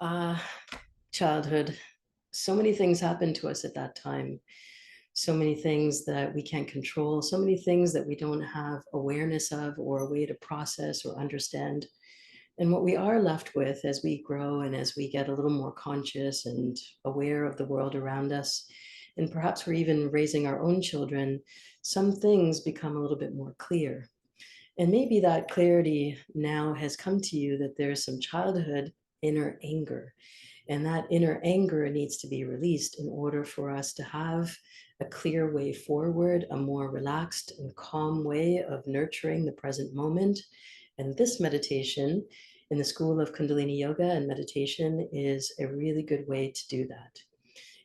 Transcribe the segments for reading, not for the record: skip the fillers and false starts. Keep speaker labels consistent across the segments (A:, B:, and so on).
A: Uh, Childhood. So many things happened to us at that time. So many things that we can't control, so many things that we don't have awareness of or a way to process or understand. And what we are left with as we grow and as we get a little more conscious and aware of the world around us, and perhaps we're even raising our own children, some things become a little bit more clear. And maybe that clarity now has come to you that there's some childhood inner anger. And that inner anger needs to be released in order for us to have a clear way forward, a more relaxed and calm way of nurturing the present moment. And this meditation in the school of Kundalini Yoga and meditation is a really good way to do that.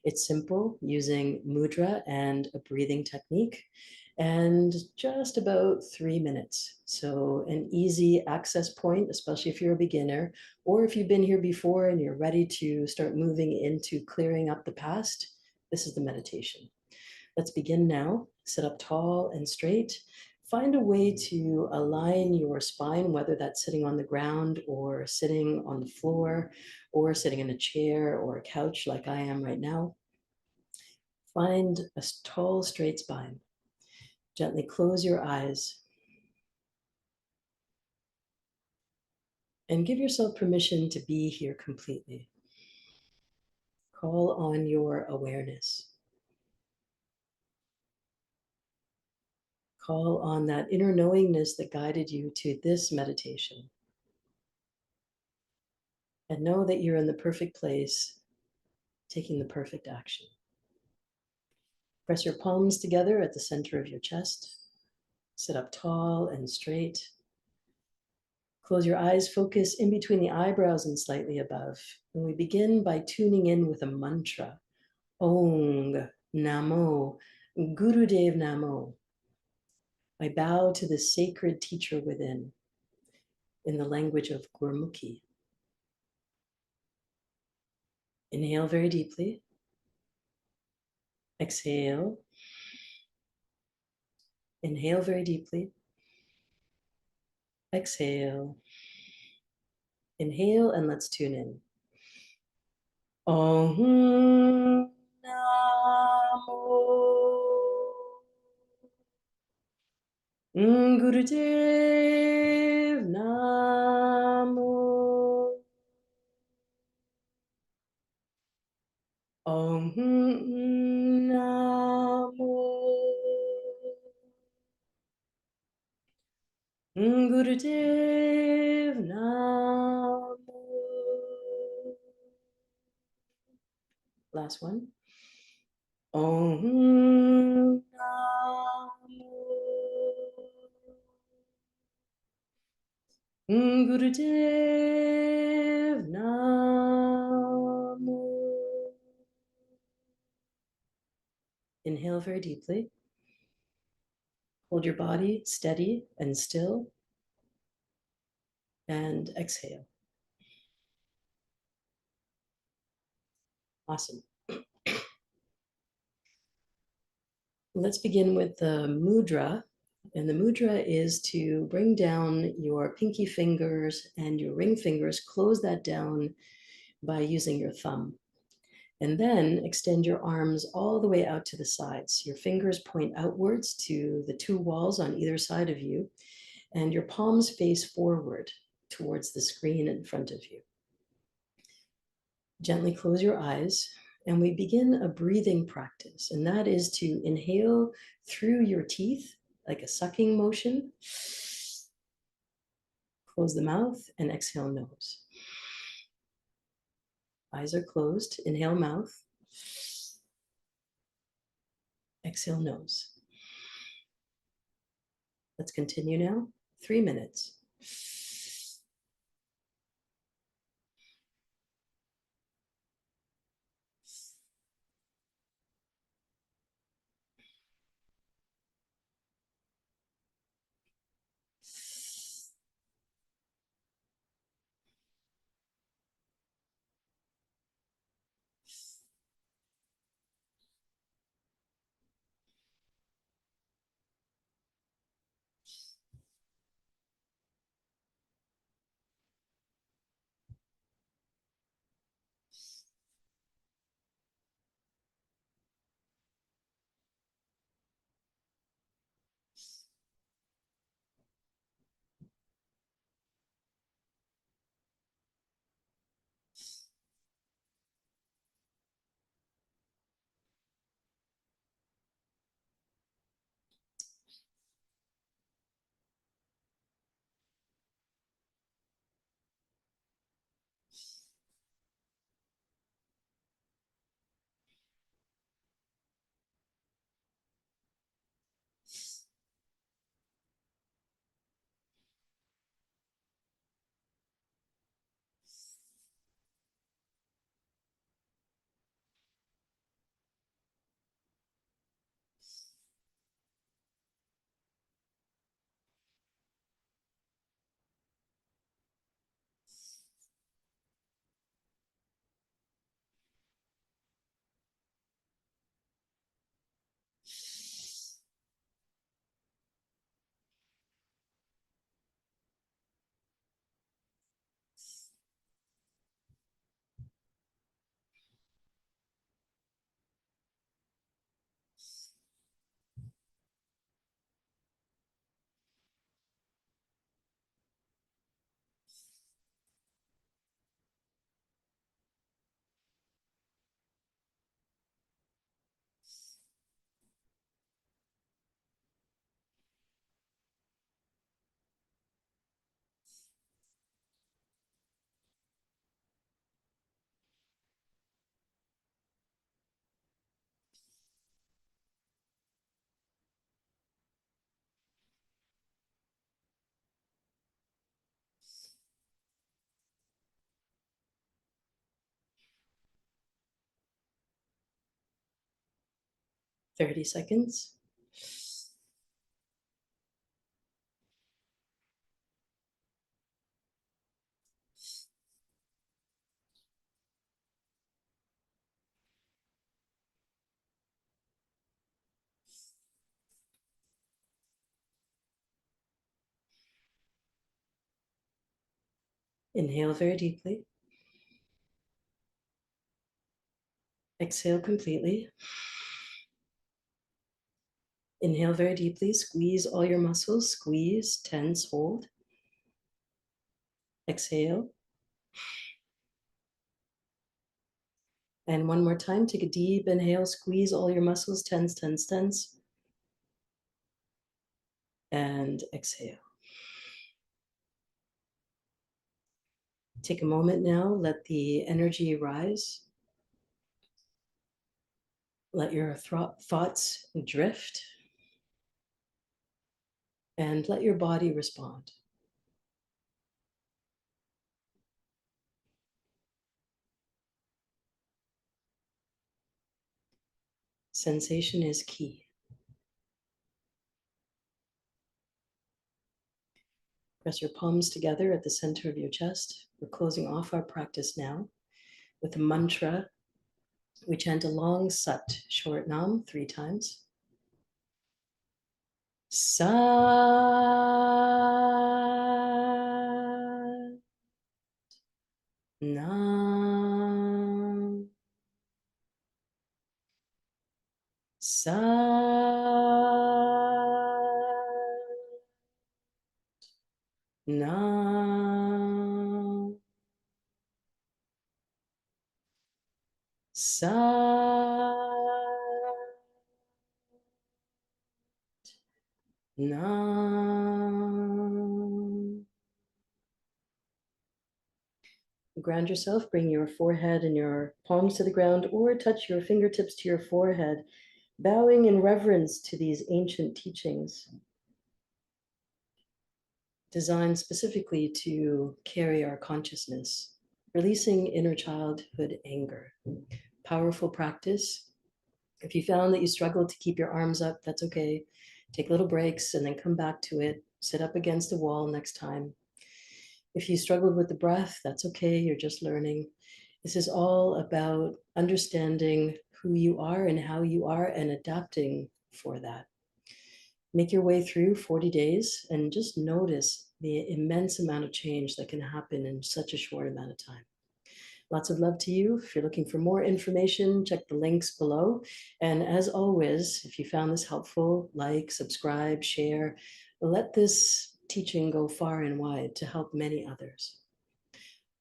A: It's simple, using mudra and a breathing technique, and just about 3 minutes. So an easy access point, especially if you're a beginner, or if you've been here before and you're ready to start moving into clearing up the past, this is the meditation. Let's begin now. Sit up tall and straight. Find a way to align your spine, whether that's sitting on the ground or sitting on the floor or sitting in a chair or a couch like I am right now. Find a tall, straight spine. Gently close your eyes and give yourself permission to be here completely. Call on your awareness. Call on that inner knowingness that guided you to this meditation. And know that you're in the perfect place, taking the perfect action. Press your palms together at the center of your chest. Sit up tall and straight. Close your eyes, focus in between the eyebrows and slightly above. And we begin by tuning in with a mantra. Ong Namo Gurudev Namo. I bow to the sacred teacher within in the language of Gurmukhi. Inhale very deeply. Exhale. Inhale very deeply. Exhale. Inhale and let's tune in. Om Namo Gurudev Namo. Om Namo Gurudev Namo. Last one. Om Namo Gurudev Namo. Inhale very deeply. Hold your body steady and still. And exhale. Awesome. Let's begin with the mudra. And the mudra is to bring down your pinky fingers and your ring fingers, close that down by using your thumb. And then extend your arms all the way out to the sides. Your fingers point outwards to the two walls on either side of you, and your palms face forward towards the screen in front of you. Gently close your eyes, and we begin a breathing practice, and that is to inhale through your teeth like a sucking motion. Close the mouth and exhale nose. Eyes are closed. Inhale mouth. Exhale nose. Let's continue now. 3 minutes. 30 seconds. Inhale very deeply. Exhale completely. Inhale very deeply. Squeeze all your muscles. Squeeze, tense, hold. Exhale. And one more time, take a deep inhale. Squeeze all your muscles. Tense, tense, tense. And exhale. Take a moment now. Let the energy rise. Let your thoughts drift. And let your body respond. Sensation is key. Press your palms together at the center of your chest. We're closing off our practice now with a mantra. We chant a long sat, short nam, 3 times. Sat nam. Sat nam. Sat nam. Ground yourself, bring your forehead and your palms to the ground, or touch your fingertips to your forehead, bowing in reverence to these ancient teachings designed specifically to carry our consciousness, releasing inner childhood anger. Powerful practice. If you found that you struggled to keep your arms up, that's okay. Take little breaks and then come back to it. Sit up against a wall next time. If you struggled with the breath, that's okay. You're just learning. This is all about understanding who you are and how you are and adapting for that. Make your way through 40 days and just notice the immense amount of change that can happen in such a short amount of time. Lots of love to you. If you're looking for more information, check the links below. And as always, if you found this helpful, like, subscribe, share, let this teaching go far and wide to help many others.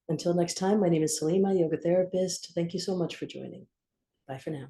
A: Until next time, my name is Salimah, yoga therapist. Thank you so much for joining. Bye for now.